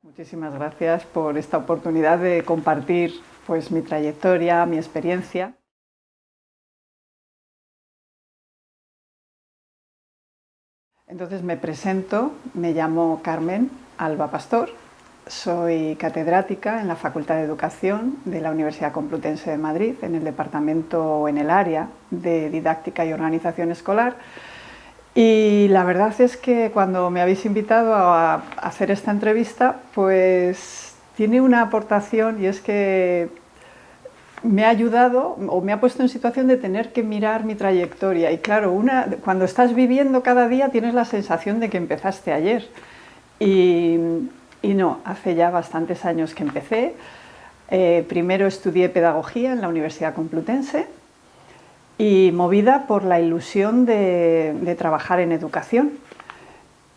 Muchísimas gracias por esta oportunidad de compartir mi trayectoria, mi experiencia. Entonces me presento, me llamo Carmen Alba Pastor, soy catedrática en la Facultad de Educación de la Universidad Complutense de Madrid, en el departamento, en el área de Didáctica y Organización Escolar. Y la verdad es que cuando me habéis invitado a hacer esta entrevista, pues tiene una aportación, y es que me ha ayudado o me ha puesto en situación de tener que mirar mi trayectoria. Y claro, cuando estás viviendo cada día tienes la sensación de que empezaste ayer. Y no, hace ya bastantes años que empecé. Primero estudié pedagogía en la Universidad Complutense y movida por la ilusión de trabajar en educación.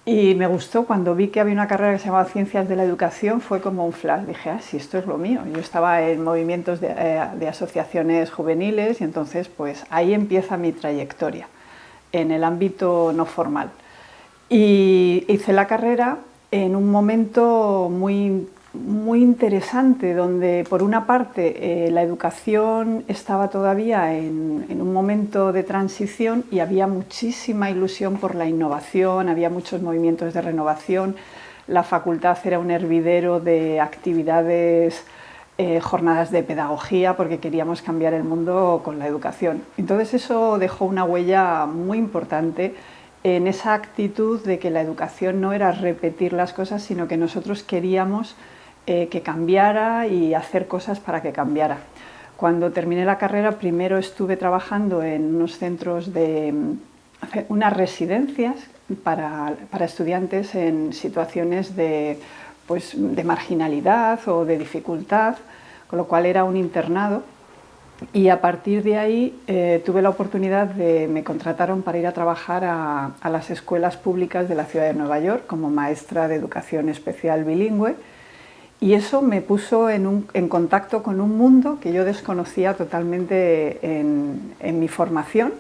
Y me gustó cuando vi que había una carrera que se llamaba Ciencias de la Educación, fue como un flash. Dije, sí, esto es lo mío. Yo estaba en movimientos de asociaciones juveniles y entonces pues ahí empieza mi trayectoria en el ámbito no formal. Y hice la carrera en un momento muy interesante, donde por una parte la educación estaba todavía en un momento de transición y había muchísima ilusión por la innovación, había muchos movimientos de renovación, la facultad era un hervidero de actividades, jornadas de pedagogía, porque queríamos cambiar el mundo con la educación. Entonces eso dejó una huella muy importante en esa actitud de que la educación no era repetir las cosas, sino que nosotros queríamos que cambiara y hacer cosas para que cambiara. Cuando terminé la carrera, primero estuve trabajando en unos centros unas residencias para estudiantes en situaciones de marginalidad o de dificultad, con lo cual era un internado. Y a partir de ahí tuve la oportunidad me contrataron para ir a trabajar a las escuelas públicas de la ciudad de Nueva York como maestra de educación especial bilingüe. Y eso me puso en contacto con un mundo que yo desconocía totalmente en mi formación.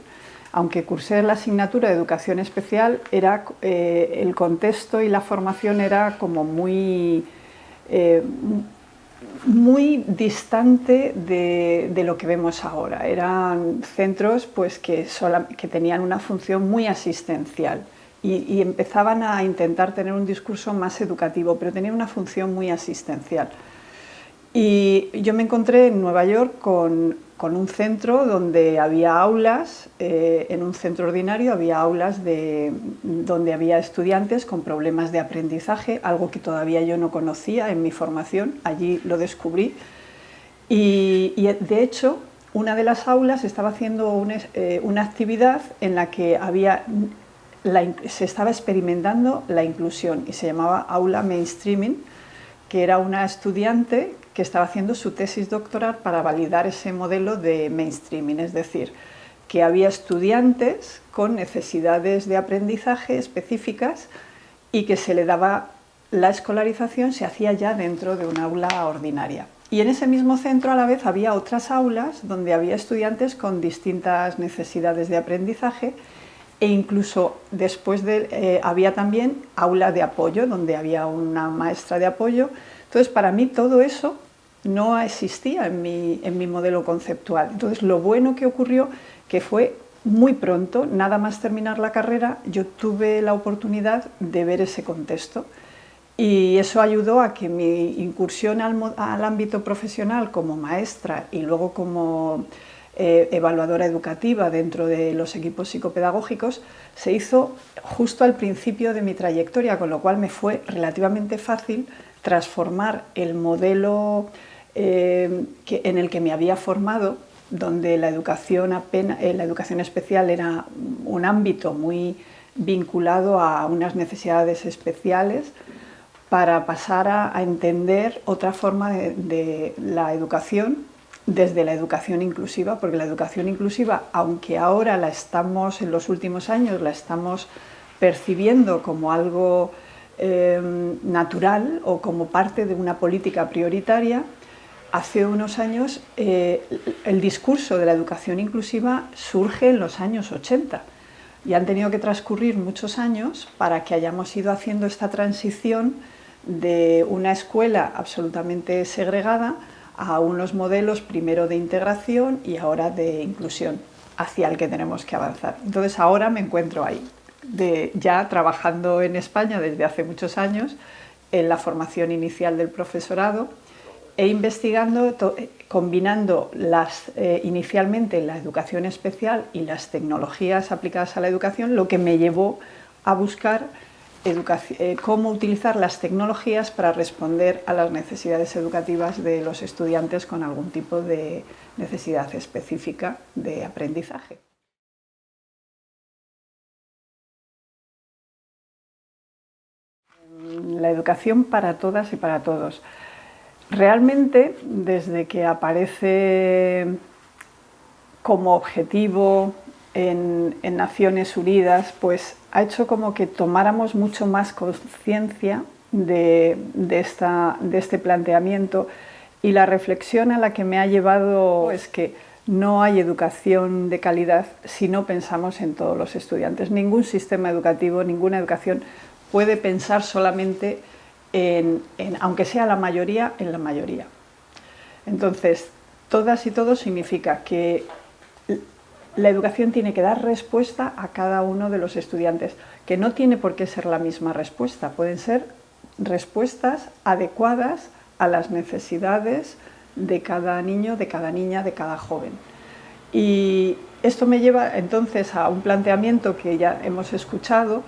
Aunque cursé la asignatura de educación especial, el contexto y la formación era como muy distante de lo que vemos ahora. Eran centros que tenían una función muy asistencial. Y empezaban a intentar tener un discurso más educativo, pero tenían una función muy asistencial. Y yo me encontré en Nueva York con un centro donde había aulas, en un centro ordinario había aulas donde había estudiantes con problemas de aprendizaje, algo que todavía yo no conocía en mi formación, allí lo descubrí. Y de hecho, una de las aulas estaba haciendo una actividad en la que se estaba experimentando la inclusión y se llamaba aula mainstreaming, que era una estudiante que estaba haciendo su tesis doctoral para validar ese modelo de mainstreaming, es decir, que había estudiantes con necesidades de aprendizaje específicas y que se le daba la escolarización, se hacía ya dentro de una aula ordinaria. Y en ese mismo centro a la vez había otras aulas donde había estudiantes con distintas necesidades de aprendizaje, e incluso después había también aula de apoyo, donde había una maestra de apoyo. Entonces, para mí todo eso no existía en mi modelo conceptual. Entonces, lo bueno que ocurrió, que fue muy pronto, nada más terminar la carrera, yo tuve la oportunidad de ver ese contexto. Y eso ayudó a que mi incursión al ámbito profesional como maestra y luego como evaluadora educativa dentro de los equipos psicopedagógicos se hizo justo al principio de mi trayectoria, con lo cual me fue relativamente fácil transformar el modelo en el que me había formado, donde la educación especial era un ámbito muy vinculado a unas necesidades especiales, para pasar a entender otra forma de la educación desde la educación inclusiva, porque la educación inclusiva, aunque ahora en los últimos años la estamos percibiendo como algo natural o como parte de una política prioritaria, hace unos años el discurso de la educación inclusiva surge en los años 80 y han tenido que transcurrir muchos años para que hayamos ido haciendo esta transición de una escuela absolutamente segregada a unos modelos primero de integración y ahora de inclusión, hacia el que tenemos que avanzar. Entonces ahora me encuentro ahí, ya trabajando en España desde hace muchos años en la formación inicial del profesorado e investigando, combinando inicialmente la educación especial y las tecnologías aplicadas a la educación, lo que me llevó a buscar cómo utilizar las tecnologías para responder a las necesidades educativas de los estudiantes con algún tipo de necesidad específica de aprendizaje. La educación para todas y para todos. Realmente, desde que aparece como objetivo en Naciones Unidas, pues ha hecho como que tomáramos mucho más conciencia de este planteamiento, y la reflexión a la que me ha llevado es que no hay educación de calidad si no pensamos en todos los estudiantes. Ningún sistema educativo, ninguna educación puede pensar solamente aunque sea la mayoría, en la mayoría. Entonces, todas y todos significa que la educación tiene que dar respuesta a cada uno de los estudiantes, que no tiene por qué ser la misma respuesta, pueden ser respuestas adecuadas a las necesidades de cada niño, de cada niña, de cada joven. Y esto me lleva entonces a un planteamiento que ya hemos escuchado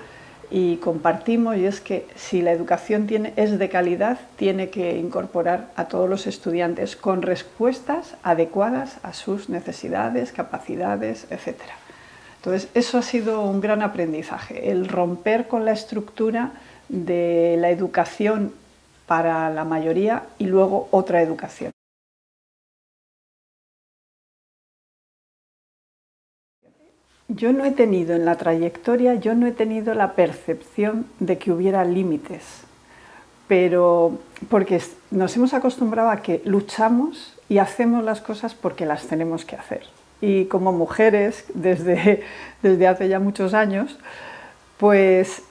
y compartimos, y es que si la educación es de calidad, tiene que incorporar a todos los estudiantes con respuestas adecuadas a sus necesidades, capacidades, etc. Entonces, eso ha sido un gran aprendizaje, el romper con la estructura de la educación para la mayoría y luego otra educación. Yo no he tenido en la trayectoria, la percepción de que hubiera límites, pero porque nos hemos acostumbrado a que luchamos y hacemos las cosas porque las tenemos que hacer. Y como mujeres, desde hace ya muchos años, pues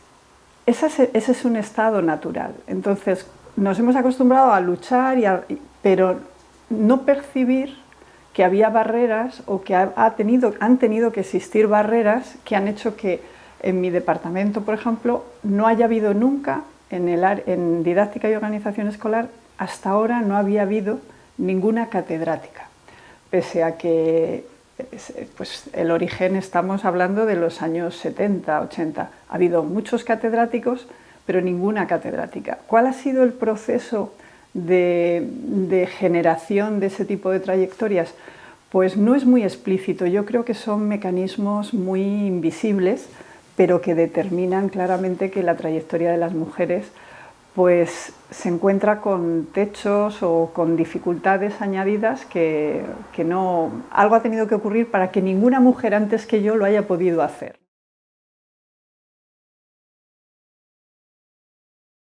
ese es un estado natural. Entonces nos hemos acostumbrado a luchar, pero no percibir que había barreras o que han tenido que existir barreras que han hecho que en mi departamento, por ejemplo, no haya habido nunca, en didáctica y organización escolar, hasta ahora no había habido ninguna catedrática, pese a que pues, el origen estamos hablando de los años 70, 80. Ha habido muchos catedráticos, pero ninguna catedrática. ¿Cuál ha sido el proceso de generación de ese tipo de trayectorias? Pues no es muy explícito. Yo creo que son mecanismos muy invisibles, pero que determinan claramente que la trayectoria de las mujeres pues se encuentra con techos o con dificultades añadidas que algo ha tenido que ocurrir para que ninguna mujer antes que yo lo haya podido hacer.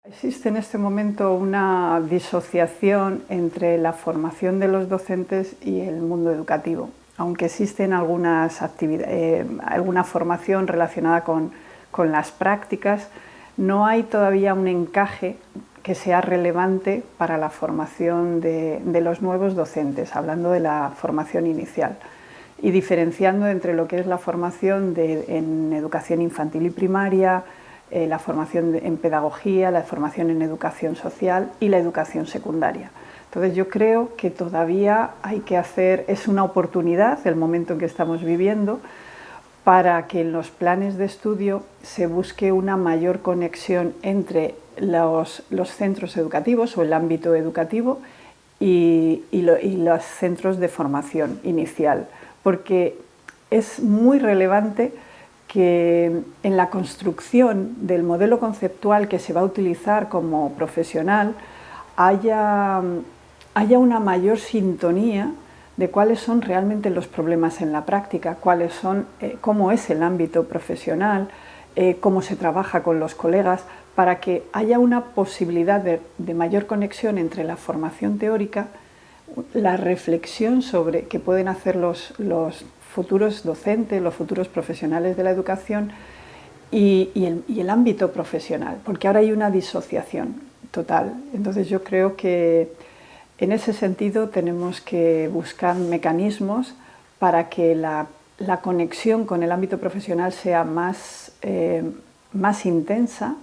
Existe en este momento una disociación entre la formación de los docentes y el mundo educativo, aunque existen alguna formación relacionada con las prácticas, no hay todavía un encaje que sea relevante para la formación de los nuevos docentes, hablando de la formación inicial, y diferenciando entre lo que es la formación en educación infantil y primaria, la formación en pedagogía, la formación en educación social y la educación secundaria. Entonces yo creo que todavía es una oportunidad, el momento en que estamos viviendo, para que en los planes de estudio se busque una mayor conexión entre los centros educativos o el ámbito educativo y los centros de formación inicial, porque es muy relevante que en la construcción del modelo conceptual que se va a utilizar como profesional haya una mayor sintonía de cuáles son realmente los problemas en la práctica, cómo es el ámbito profesional, cómo se trabaja con los colegas, para que haya una posibilidad de mayor conexión entre la formación teórica, la reflexión sobre que pueden hacer los futuros docentes, los futuros profesionales de la educación y el ámbito profesional, porque ahora hay una disociación. total. Entonces yo creo que en ese sentido tenemos que buscar mecanismos para que la conexión con el ámbito profesional sea más intensa,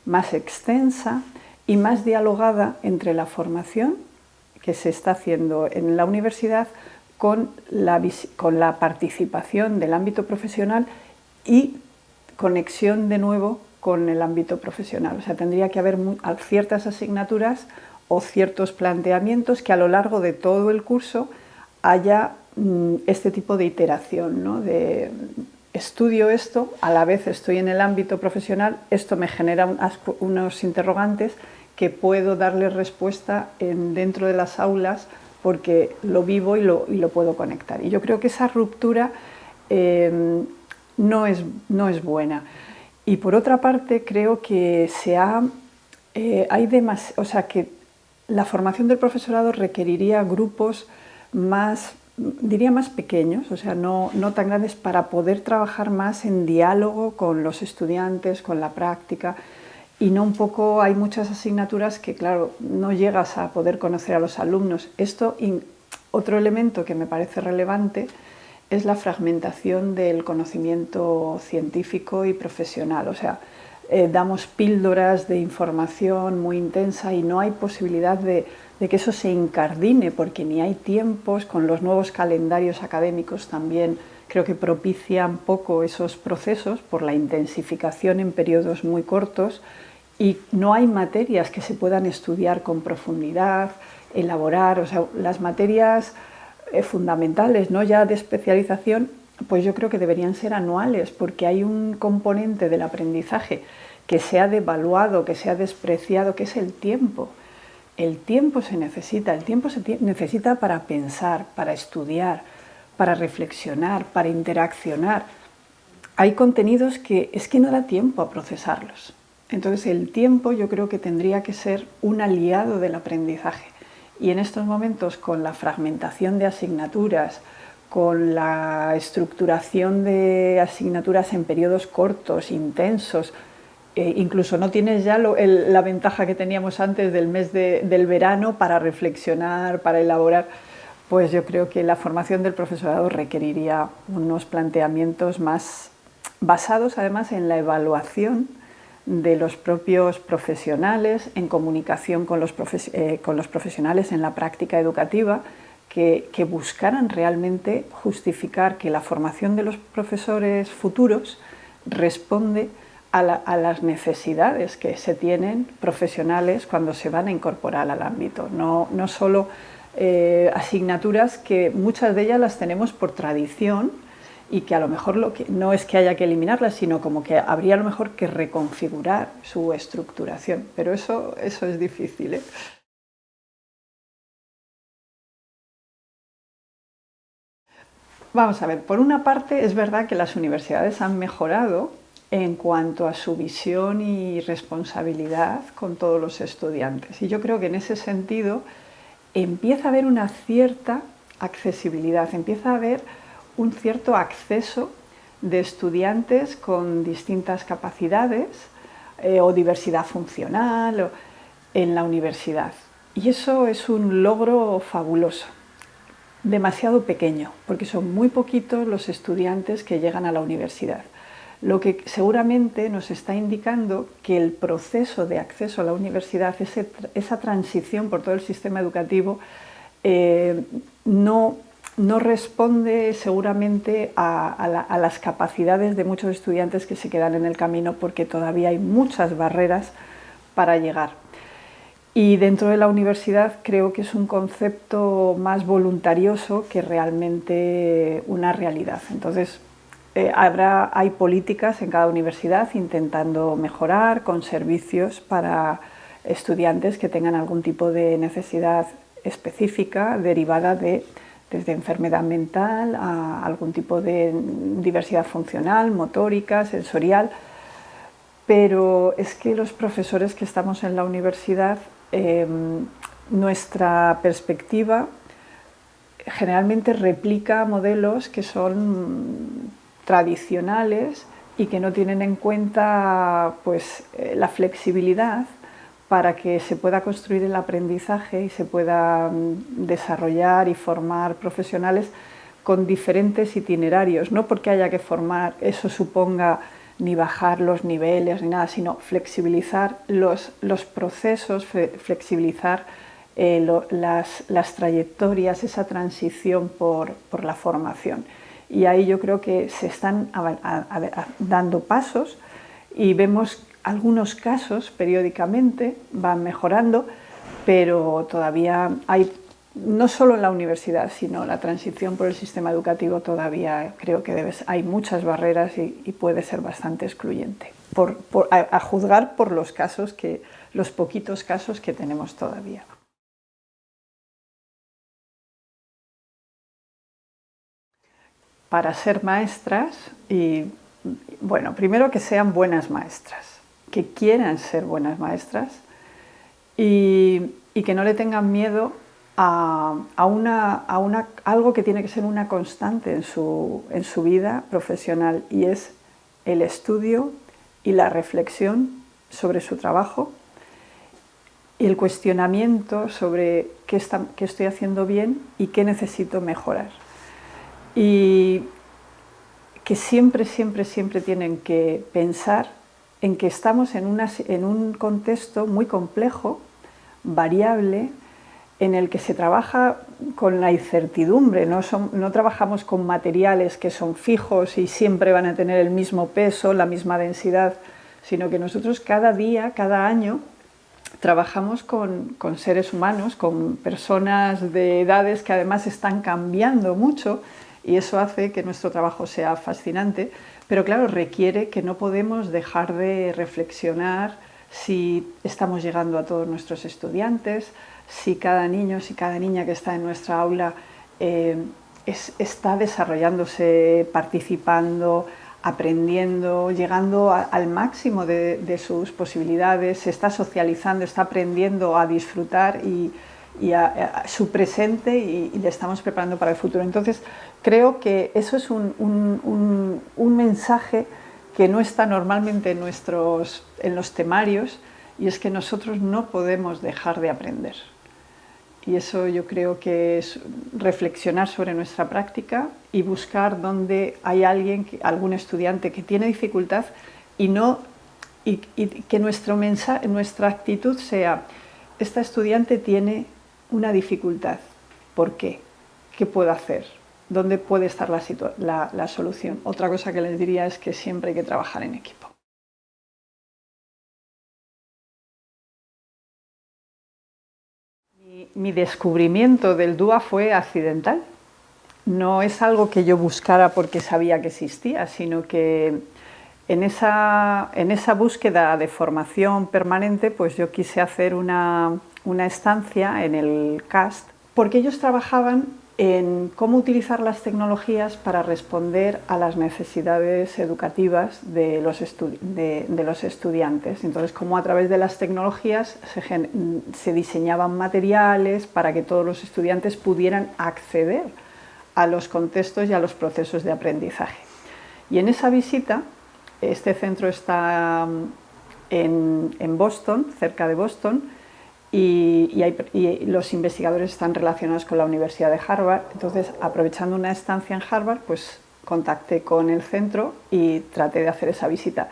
más extensa y más dialogada entre la formación que se está haciendo en la universidad con la participación del ámbito profesional y conexión de nuevo con el ámbito profesional. O sea, tendría que haber ciertas asignaturas o ciertos planteamientos que a lo largo de todo el curso haya este tipo de iteración, ¿no? De estudio esto, a la vez estoy en el ámbito profesional, esto me genera unos interrogantes que puedo darle respuesta dentro de las aulas porque lo vivo y lo puedo conectar. Y yo creo que esa ruptura no es buena. Y por otra parte creo que que la formación del profesorado requeriría grupos más pequeños, o sea, no tan grandes, para poder trabajar más en diálogo con los estudiantes, con la práctica, y no un poco, hay muchas asignaturas que, claro, no llegas a poder conocer a los alumnos. Otro elemento que me parece relevante es la fragmentación del conocimiento científico y profesional, o sea, damos píldoras de información muy intensa y no hay posibilidad de que eso se incardine, porque ni hay tiempos, con los nuevos calendarios académicos también creo que propician poco esos procesos por la intensificación en periodos muy cortos, y no hay materias que se puedan estudiar con profundidad, elaborar, o sea, las materias fundamentales, no ya de especialización, pues yo creo que deberían ser anuales, porque hay un componente del aprendizaje que se ha devaluado, que se ha despreciado, que es el tiempo. El tiempo se necesita para pensar, para estudiar, para reflexionar, para interaccionar. Hay contenidos que es que no da tiempo a procesarlos. Entonces el tiempo yo creo que tendría que ser un aliado del aprendizaje. Y en estos momentos, con la fragmentación de asignaturas, con la estructuración de asignaturas en periodos cortos, intensos, incluso no tienes ya la ventaja que teníamos antes del mes del verano para reflexionar, para elaborar, pues yo creo que la formación del profesorado requeriría unos planteamientos más basados además en la evaluación de los propios profesionales, en comunicación con los profesionales en la práctica educativa, que buscaran realmente justificar que la formación de los profesores futuros responde a las necesidades que se tienen profesionales cuando se van a incorporar al ámbito. No solo asignaturas que muchas de ellas las tenemos por tradición, y que a lo mejor no es que haya que eliminarlas, sino como que habría a lo mejor que reconfigurar su estructuración. Pero eso es difícil, ¿eh? Vamos a ver, por una parte es verdad que las universidades han mejorado en cuanto a su visión y responsabilidad con todos los estudiantes. Y yo creo que en ese sentido empieza a haber una cierta accesibilidad, empieza a haber un cierto acceso de estudiantes con distintas capacidades o diversidad funcional en la universidad. Y eso es un logro fabuloso, demasiado pequeño, porque son muy poquitos los estudiantes que llegan a la universidad. Lo que seguramente nos está indicando que el proceso de acceso a la universidad, esa transición por todo el sistema educativo, no responde seguramente a las capacidades de muchos estudiantes que se quedan en el camino, porque todavía hay muchas barreras para llegar. Y dentro de la universidad creo que es un concepto más voluntarioso que realmente una realidad. Entonces hay políticas en cada universidad intentando mejorar con servicios para estudiantes que tengan algún tipo de necesidad específica derivada desde enfermedad mental a algún tipo de diversidad funcional, motórica, sensorial. Pero es que los profesores que estamos en la universidad, nuestra perspectiva generalmente replica modelos que son tradicionales y que no tienen en cuenta pues, la flexibilidad para que se pueda construir el aprendizaje y se pueda desarrollar y formar profesionales con diferentes itinerarios, no porque haya que formar, eso suponga ni bajar los niveles ni nada, sino flexibilizar los procesos, flexibilizar las trayectorias, esa transición por la formación. Y ahí yo creo que se están dando pasos y vemos algunos casos periódicamente, van mejorando, pero todavía hay, no solo en la universidad, sino la transición por el sistema educativo todavía creo que hay muchas barreras y puede ser bastante excluyente, a juzgar por los poquitos casos que tenemos todavía. Para ser maestras, bueno, primero que sean buenas maestras, que quieran ser buenas maestras y que no le tengan miedo a algo que tiene que ser una constante en su vida profesional, y es el estudio y la reflexión sobre su trabajo y el cuestionamiento sobre qué estoy haciendo bien y qué necesito mejorar. Y que siempre tienen que pensar en que estamos en un contexto muy complejo, variable, en el que se trabaja con la incertidumbre, no trabajamos con materiales que son fijos y siempre van a tener el mismo peso, la misma densidad, sino que nosotros cada día, cada año, trabajamos con seres humanos, con personas de edades que además están cambiando mucho, y eso hace que nuestro trabajo sea fascinante, pero claro, requiere que no podemos dejar de reflexionar si estamos llegando a todos nuestros estudiantes, si cada niño, si cada niña que está en nuestra aula está desarrollándose, participando, aprendiendo, llegando al máximo de sus posibilidades, se está socializando, está aprendiendo a disfrutar y a su presente y le estamos preparando para el futuro. Entonces, creo que eso es un mensaje que no está normalmente en los temarios, y es que nosotros no podemos dejar de aprender. Y eso yo creo que es reflexionar sobre nuestra práctica y buscar dónde hay algún estudiante que tiene dificultad y que nuestra actitud sea: esta estudiante tiene una dificultad, ¿por qué? ¿Qué puedo hacer? ¿Dónde puede estar la solución? Otra cosa que les diría es que siempre hay que trabajar en equipo. Mi descubrimiento del DUA fue accidental. No es algo que yo buscara porque sabía que existía, sino que en esa búsqueda de formación permanente, pues yo quise hacer una estancia en el CAST, porque ellos trabajaban en cómo utilizar las tecnologías para responder a las necesidades educativas de los estudiantes. Entonces, cómo a través de las tecnologías se diseñaban materiales para que todos los estudiantes pudieran acceder a los contextos y a los procesos de aprendizaje. Y en esa visita, este centro está en Boston, cerca de Boston, y los investigadores están relacionados con la Universidad de Harvard. Entonces, aprovechando una estancia en Harvard, pues contacté con el centro y traté de hacer esa visita.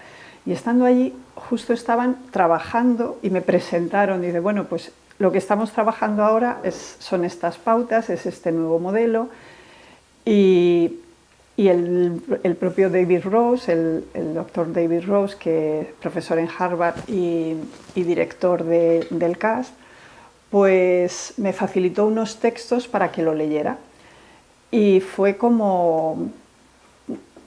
Y estando allí, justo estaban trabajando y me presentaron, y dice, bueno, pues lo que estamos trabajando ahora son estas pautas, es este nuevo modelo. Y el propio David Rose, el doctor David Rose, que es profesor en Harvard y director del CAST, pues me facilitó unos textos para que lo leyera. Y fue como,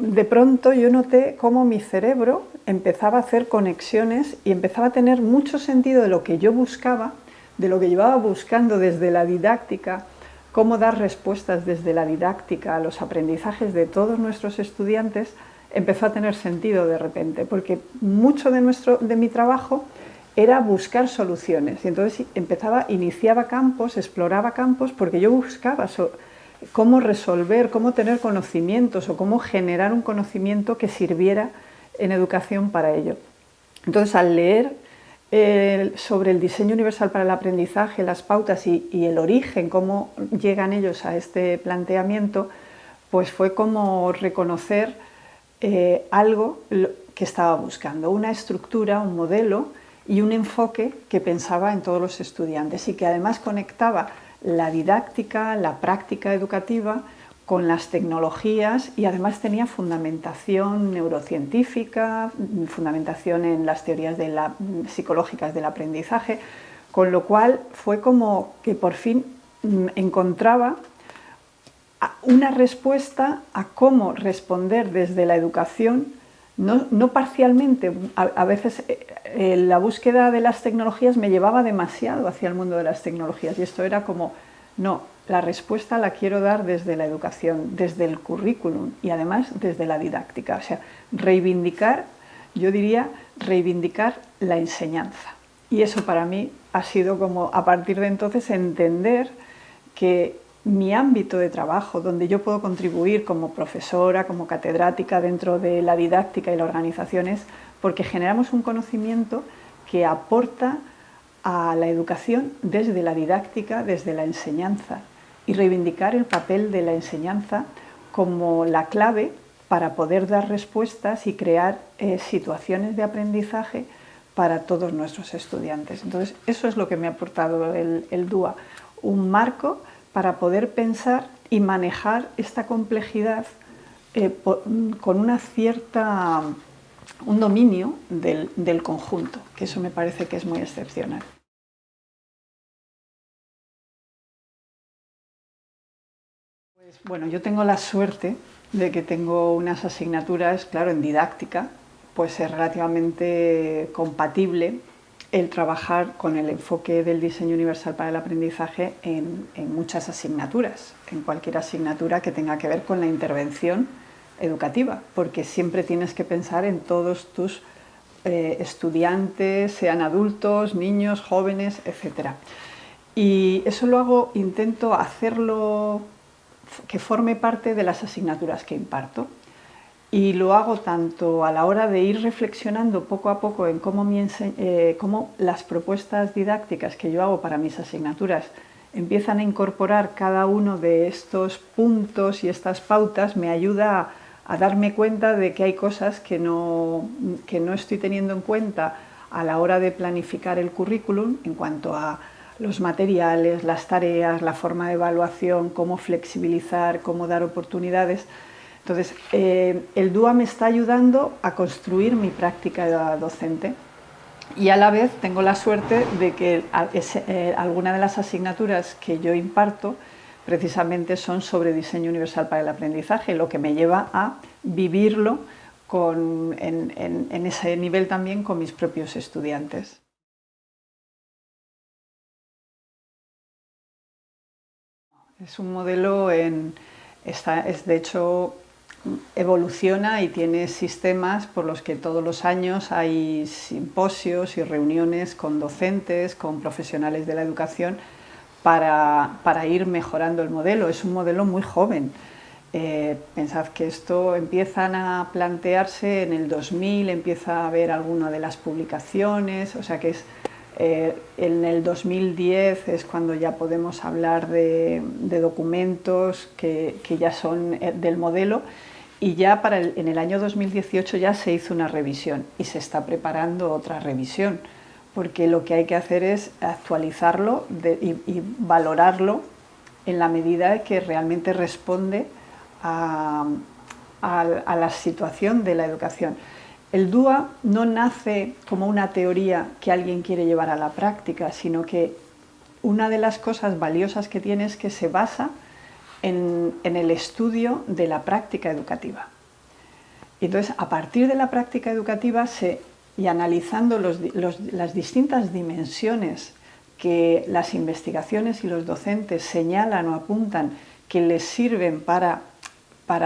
de pronto yo noté cómo mi cerebro empezaba a hacer conexiones y empezaba a tener mucho sentido de lo que yo buscaba, de lo que llevaba buscando desde la didáctica, cómo dar respuestas desde la didáctica a los aprendizajes de todos nuestros estudiantes. Empezó a tener sentido de repente, porque mucho de mi trabajo era buscar soluciones. Y entonces iniciaba campos, exploraba campos, porque yo buscaba cómo resolver, cómo tener conocimientos o cómo generar un conocimiento que sirviera en educación para ello. Entonces, al leer sobre el diseño universal para el aprendizaje, las pautas y el origen, cómo llegan ellos a este planteamiento, pues fue como reconocer algo que estaba buscando, una estructura, un modelo y un enfoque que pensaba en todos los estudiantes y que además conectaba la didáctica, la práctica educativa con las tecnologías y además tenía fundamentación neurocientífica, fundamentación en las teorías psicológicas del aprendizaje, con lo cual fue como que por fin encontraba una respuesta a cómo responder desde la educación, no parcialmente. A veces la búsqueda de las tecnologías me llevaba demasiado hacia el mundo de las tecnologías y esto era como, no, la respuesta la quiero dar desde la educación, desde el currículum y además desde la didáctica. O sea, reivindicar, yo diría, reivindicar la enseñanza. Y eso para mí ha sido como, a partir de entonces, entender que mi ámbito de trabajo, donde yo puedo contribuir como profesora, como catedrática dentro de la didáctica y la organización, es porque generamos un conocimiento que aporta a la educación desde la didáctica, desde la enseñanza, y reivindicar el papel de la enseñanza como la clave para poder dar respuestas y crear situaciones de aprendizaje para todos nuestros estudiantes. Entonces, eso es lo que me ha aportado el DUA, un marco para poder pensar y manejar esta complejidad con un dominio del conjunto, que eso me parece que es muy excepcional. Pues, bueno, yo tengo la suerte de que tengo unas asignaturas, claro, en didáctica, pues es relativamente compatible el trabajar con el enfoque del diseño universal para el aprendizaje en muchas asignaturas, en cualquier asignatura que tenga que ver con la intervención educativa, porque siempre tienes que pensar en todos tus estudiantes, sean adultos, niños, jóvenes, etc. Y eso lo hago, intento hacerlo que forme parte de las asignaturas que imparto. Y lo hago tanto a la hora de ir reflexionando poco a poco en cómo las propuestas didácticas que yo hago para mis asignaturas empiezan a incorporar cada uno de estos puntos y estas pautas, me ayuda a darme cuenta de que hay cosas que no estoy teniendo en cuenta a la hora de planificar el currículum en cuanto a los materiales, las tareas, la forma de evaluación, cómo flexibilizar, cómo dar oportunidades. Entonces, el DUA me está ayudando a construir mi práctica docente y a la vez tengo la suerte de que alguna de las asignaturas que yo imparto precisamente son sobre diseño universal para el aprendizaje, lo que me lleva a vivirlo en ese nivel también con mis propios estudiantes. Es un modelo de hecho, evoluciona y tiene sistemas por los que todos los años hay simposios y reuniones con docentes, con profesionales de la educación para ir mejorando el modelo. Es un modelo muy joven. Pensad que esto empiezan a plantearse en el 2000, empieza a haber alguna de las publicaciones, o sea que en el 2010 es cuando ya podemos hablar de documentos que ya son del modelo, y ya en el año 2018 ya se hizo una revisión y se está preparando otra revisión, porque lo que hay que hacer es actualizarlo y valorarlo en la medida que realmente responde a la situación de la educación. El DUA no nace como una teoría que alguien quiere llevar a la práctica, sino que una de las cosas valiosas que tiene es que se basa en el estudio de la práctica educativa. Y entonces, a partir de la práctica educativa y analizando las distintas dimensiones que las investigaciones y los docentes señalan o apuntan que les sirven para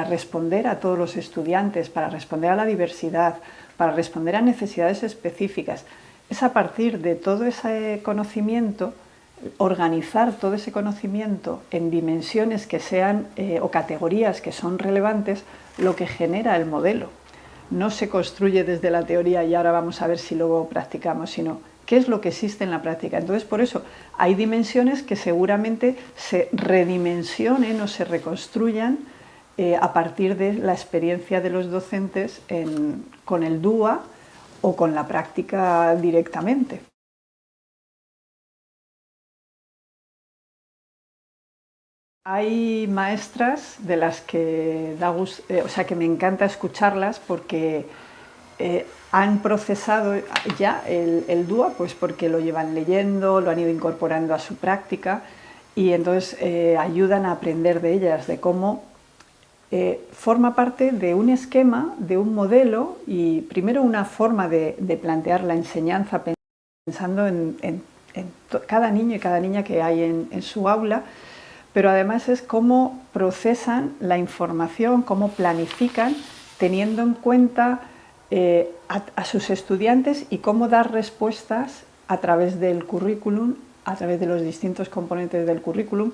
responder a todos los estudiantes, para responder a la diversidad, para responder a necesidades específicas, es a partir de todo ese conocimiento, organizar todo ese conocimiento en dimensiones que sean o categorías que son relevantes, lo que genera el modelo. No se construye desde la teoría y ahora vamos a ver si luego practicamos, sino qué es lo que existe en la práctica. Entonces, por eso hay dimensiones que seguramente se redimensionen o se reconstruyan a partir de la experiencia de los docentes con el DUA o con la práctica directamente. Hay maestras de las que que me encanta escucharlas porque han procesado ya el DUA, pues porque lo llevan leyendo, lo han ido incorporando a su práctica y entonces ayudan a aprender de ellas, de cómo forma parte de un esquema, de un modelo y primero una forma de plantear la enseñanza pensando en cada niño y cada niña que hay en su aula, pero además es cómo procesan la información, cómo planifican, teniendo en cuenta a sus estudiantes y cómo dar respuestas a través del currículum, a través de los distintos componentes del currículum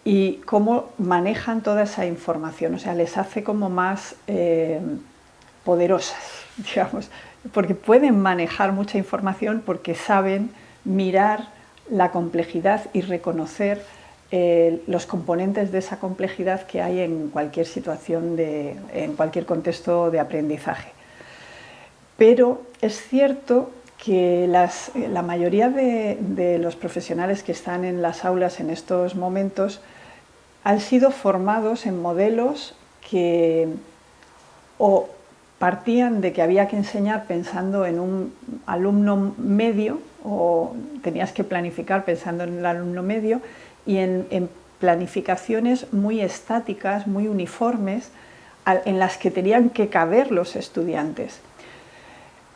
y cómo manejan toda esa información, o sea, les hace como más poderosas, digamos, porque pueden manejar mucha información porque saben mirar la complejidad y reconocer los componentes de esa complejidad que hay en cualquier situación, en cualquier contexto de aprendizaje. Pero es cierto que la mayoría de los profesionales que están en las aulas en estos momentos han sido formados en modelos que o partían de que había que enseñar pensando en un alumno medio o tenías que planificar pensando en el alumno medio y en planificaciones muy estáticas, muy uniformes, en las que tenían que caber los estudiantes.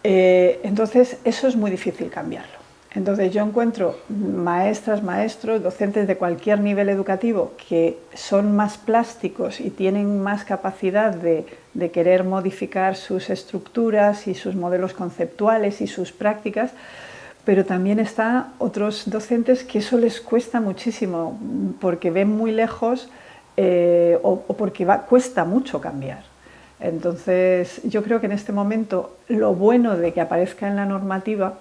Entonces eso es muy difícil cambiarlo. Entonces yo encuentro maestras, maestros, docentes de cualquier nivel educativo que son más plásticos y tienen más capacidad de querer modificar sus estructuras y sus modelos conceptuales y sus prácticas, pero también está otros docentes que eso les cuesta muchísimo porque ven muy lejos o porque cuesta mucho cambiar. Entonces yo creo que en este momento lo bueno de que aparezca en la normativa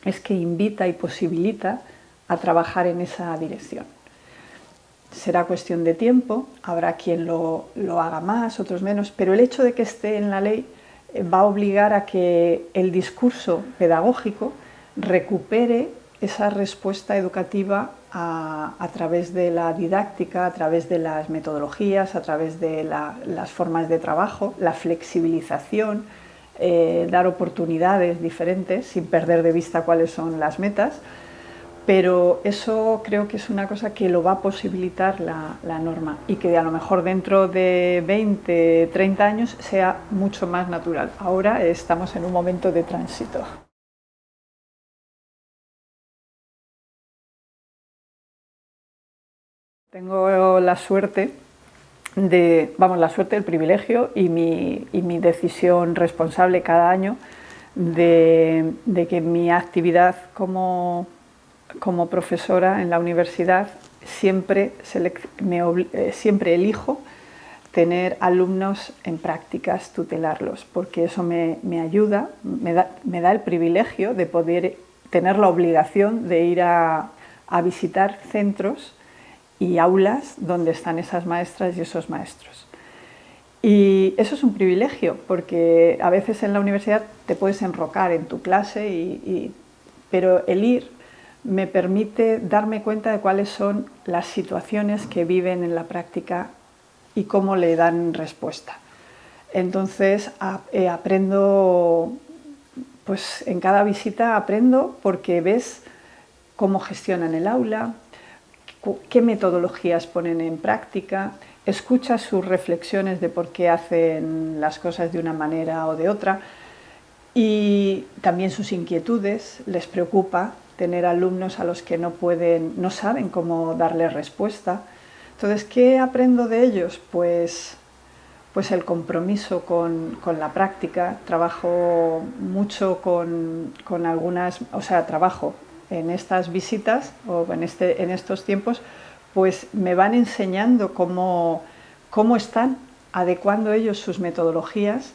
es que invita y posibilita a trabajar en esa dirección. Será cuestión de tiempo, habrá quien lo haga más, otros menos, pero el hecho de que esté en la ley va a obligar a que el discurso pedagógico recupere esa respuesta educativa a través de la didáctica, a través de las metodologías, a través de las formas de trabajo, la flexibilización, dar oportunidades diferentes sin perder de vista cuáles son las metas, pero eso creo que es una cosa que lo va a posibilitar la norma y que a lo mejor dentro de 20, 30 años sea mucho más natural. Ahora estamos en un momento de tránsito. Tengo la suerte el privilegio y mi decisión responsable cada año de que mi actividad como profesora en la universidad siempre elijo tener alumnos en prácticas, tutelarlos, porque eso me ayuda, me da el privilegio de poder tener la obligación de ir a visitar centros y aulas donde están esas maestras y esos maestros. Y eso es un privilegio, porque a veces en la universidad te puedes enrocar en tu clase, pero el ir me permite darme cuenta de cuáles son las situaciones que viven en la práctica y cómo le dan respuesta. Entonces aprendo, pues en cada visita aprendo porque ves cómo gestionan el aula, qué metodologías ponen en práctica, escuchas sus reflexiones de por qué hacen las cosas de una manera o de otra y también sus inquietudes. Les preocupa tener alumnos a los que no saben cómo darles respuesta. Entonces, ¿qué aprendo de ellos? Pues el compromiso con la práctica. Trabajo mucho con algunas, trabajo en estas visitas o en estos tiempos, pues me van enseñando cómo están adecuando ellos sus metodologías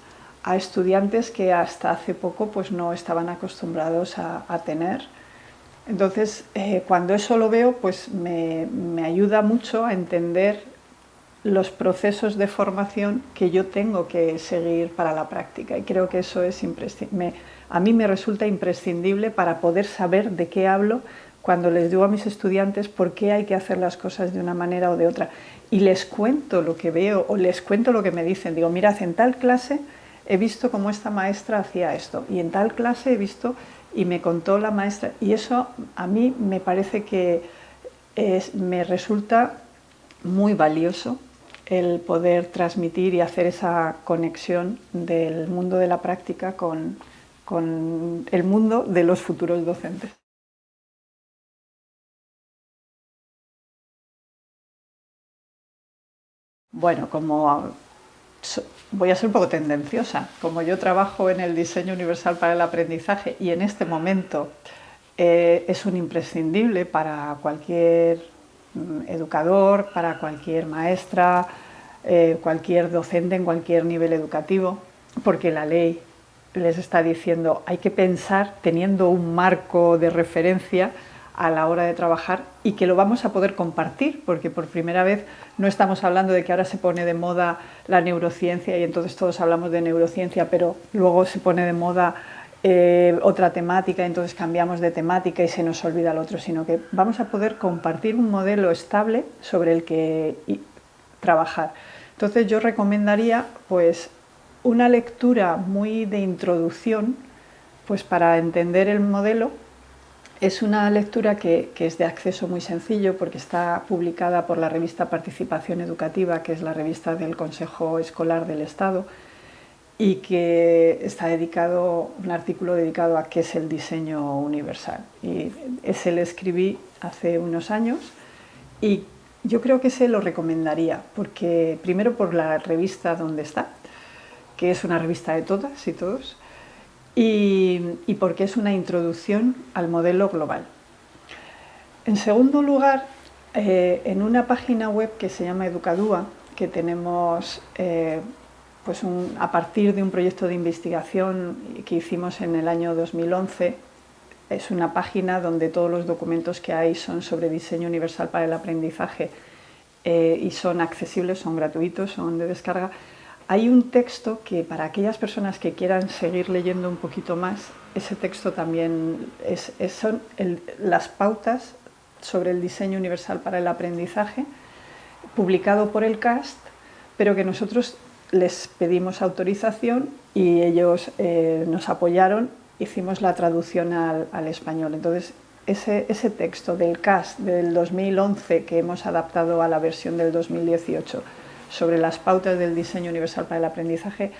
a estudiantes que hasta hace poco pues no estaban acostumbrados a tener. Entonces, cuando eso lo veo, pues me ayuda mucho a entender los procesos de formación que yo tengo que seguir para la práctica, y creo que eso es a mí me resulta imprescindible para poder saber de qué hablo cuando les digo a mis estudiantes por qué hay que hacer las cosas de una manera o de otra, y les cuento lo que veo o les cuento lo que me dicen. Digo, mirad, en tal clase he visto cómo esta maestra hacía esto, y en tal clase he visto y me contó la maestra, y eso a mí me parece que me resulta muy valioso el poder transmitir y hacer esa conexión del mundo de la práctica con el mundo de los futuros docentes. Bueno, voy a ser un poco tendenciosa, como yo trabajo en el diseño universal para el aprendizaje y en este momento es un imprescindible para cualquier educador, para cualquier maestra, cualquier docente en cualquier nivel educativo, porque la ley les está diciendo hay que pensar teniendo un marco de referencia a la hora de trabajar, y que lo vamos a poder compartir, porque por primera vez no estamos hablando de que ahora se pone de moda la neurociencia y entonces todos hablamos de neurociencia, pero luego se pone de moda otra temática, entonces cambiamos de temática y se nos olvida el otro, sino que vamos a poder compartir un modelo estable sobre el que trabajar. Entonces yo recomendaría pues una lectura muy de introducción, pues para entender el modelo. Es una lectura que es de acceso muy sencillo porque está publicada por la revista Participación Educativa, que es la revista del Consejo Escolar del Estado, y que está dedicado, un artículo dedicado a qué es el diseño universal. Y ese lo escribí hace unos años y yo creo que ese lo recomendaría, porque primero por la revista donde está, que es una revista de todas y todos, y porque es una introducción al modelo global. En segundo lugar, en una página web que se llama Educadúa, que tenemos pues a partir de un proyecto de investigación que hicimos en el año 2011, es una página donde todos los documentos que hay son sobre diseño universal para el aprendizaje y son accesibles, son gratuitos, son de descarga. Hay un texto que para aquellas personas que quieran seguir leyendo un poquito más, ese texto también son las pautas sobre el diseño universal para el aprendizaje, publicado por el CAST, pero que nosotros les pedimos autorización y ellos nos apoyaron, hicimos la traducción al español. Entonces, ese texto del CAST del 2011 que hemos adaptado a la versión del 2018, sobre las pautas del diseño universal para el aprendizaje,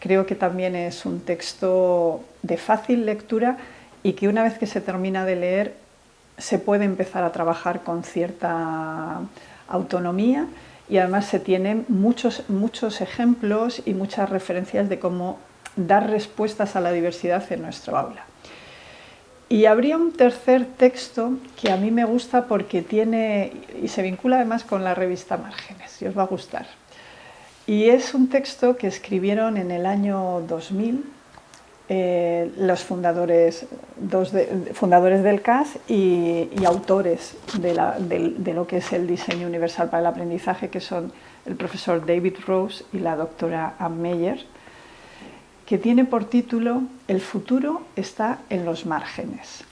creo que también es un texto de fácil lectura y que una vez que se termina de leer se puede empezar a trabajar con cierta autonomía, y además se tienen muchos ejemplos y muchas referencias de cómo dar respuestas a la diversidad en nuestro aula. Y habría un tercer texto que a mí me gusta porque tiene, y se vincula además con la revista Márgenes, y os va a gustar. Y es un texto que escribieron en el año 2000 los fundadores del CAS y autores de lo que es el diseño universal para el aprendizaje, que son el profesor David Rose y la doctora Ann Meyer, que tiene por título El futuro está en los márgenes.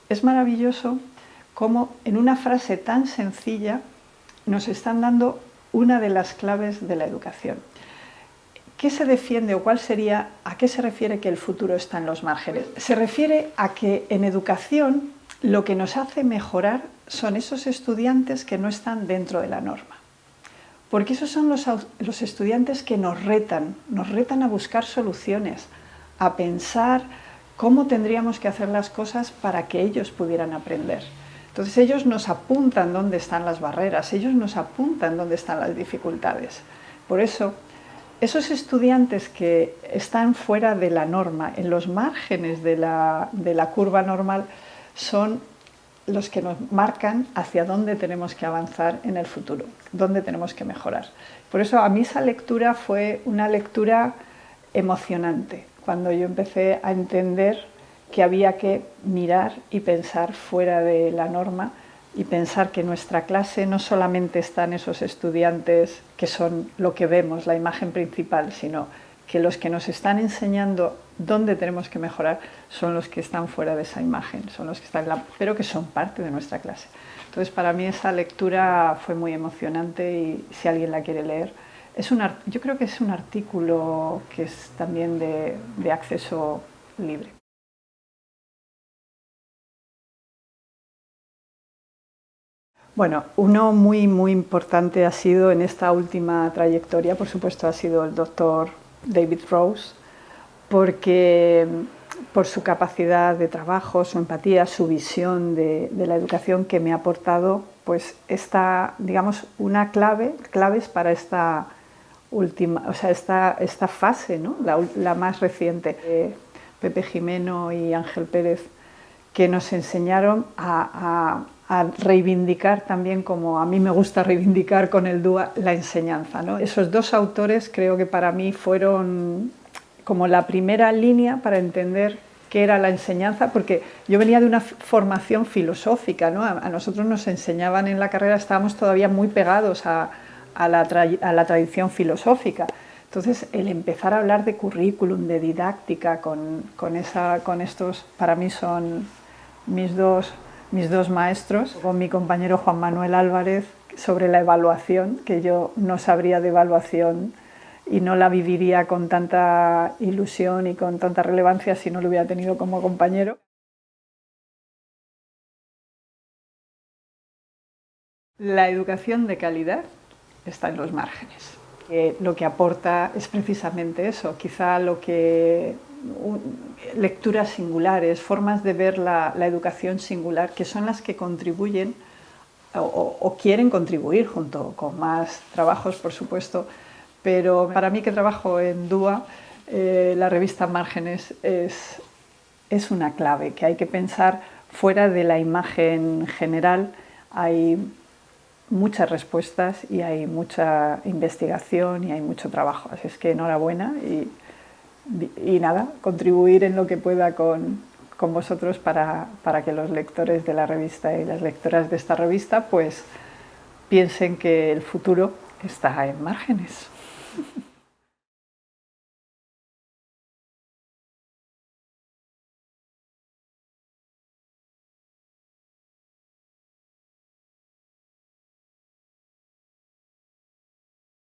Es maravilloso cómo en una frase tan sencilla nos están dando una de las claves de la educación. ¿Qué se defiende o a qué se refiere que el futuro está en los márgenes? Se refiere a que en educación lo que nos hace mejorar son esos estudiantes que no están dentro de la norma. Porque esos son los estudiantes que nos retan a buscar soluciones, a pensar cómo tendríamos que hacer las cosas para que ellos pudieran aprender. Entonces ellos nos apuntan dónde están las barreras, ellos nos apuntan dónde están las dificultades. Por eso, esos estudiantes que están fuera de la norma, en los márgenes de la curva normal, son los que nos marcan hacia dónde tenemos que avanzar en el futuro, dónde tenemos que mejorar. Por eso a mí esa lectura fue una lectura emocionante, cuando yo empecé a entender que había que mirar y pensar fuera de la norma y pensar que nuestra clase no solamente están esos estudiantes que son lo que vemos, la imagen principal, sino que los que nos están enseñando dónde tenemos que mejorar son los que están fuera de esa imagen, son los que están pero que son parte de nuestra clase. Entonces, para mí esa lectura fue muy emocionante y si alguien la quiere leer, yo creo que es un artículo que es también de acceso libre. Bueno, uno muy importante ha sido en esta última trayectoria, por supuesto, ha sido el doctor David Rose, porque por su capacidad de trabajo, su empatía, su visión de la educación que me ha aportado, pues digamos, claves para esta última, o sea, esta fase, ¿no? la más reciente. Pepe Jimeno y Ángel Pérez, que nos enseñaron a reivindicar también, como a mí me gusta reivindicar con el DUA, la enseñanza, ¿no? Esos dos autores creo que para mí fueron como la primera línea para entender qué era la enseñanza, porque yo venía de una formación filosófica, ¿no? A nosotros nos enseñaban en la carrera, estábamos todavía muy pegados a la tradición filosófica. Entonces, el empezar a hablar de currículum, de didáctica, con estos, para mí son mis dos maestros, con mi compañero Juan Manuel Álvarez, sobre la evaluación, que yo no sabría de evaluación y no la viviría con tanta ilusión y con tanta relevancia si no lo hubiera tenido como compañero. La educación de calidad está en los márgenes. Lo que aporta es precisamente eso, quizá lecturas singulares, formas de ver la educación singular, que son las que contribuyen o quieren contribuir, junto con más trabajos, por supuesto, pero para mí, que trabajo en DUA, la revista Márgenes es una clave, que hay que pensar fuera de la imagen general. Hay muchas respuestas y hay mucha investigación y hay mucho trabajo, así es que enhorabuena y nada, contribuir en lo que pueda con vosotros para que los lectores de la revista y las lectoras de esta revista pues piensen que el futuro está en Márgenes.